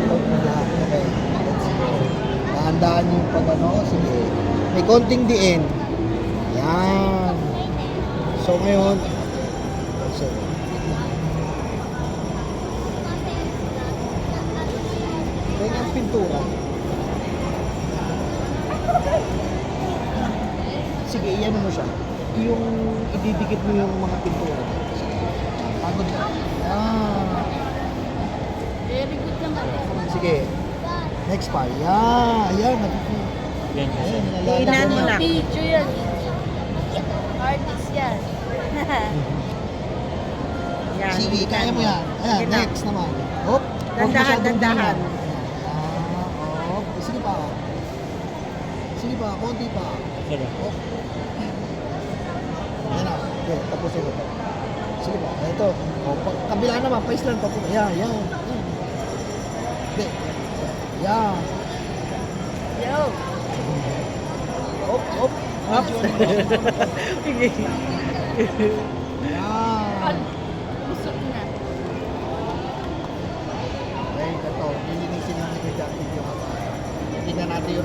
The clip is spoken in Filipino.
Out na lahat. Okay. Let's go. Dahan-dahan yung pag ano. Sige. May konting diin. Yan. So ngayon, so, ganyan pintura. Sige, iyan mo siya. Yung ididikit mo yung mga pintura. Pagod na. Very good naman. Sige. Next pa. Ayan. Ayan, Iinan mo na. Video yan. Artist yan. Yan. Sige, kaya mo yan. Ayan, Sige na. next naman. Hop. Dandahan, dandahan. Hop. Sige pa. Sige pa, konti pa. Sige. Hop. Ayan na. Okay, tapos ito. Sige pa. Ito. Kabila naman, paislan pa po. Yan. Hindi. Yan. Yo. Hop. Hop. Yan. Busog na. Okay, ito. Nilinisin namin yung video. Tingnan natin yung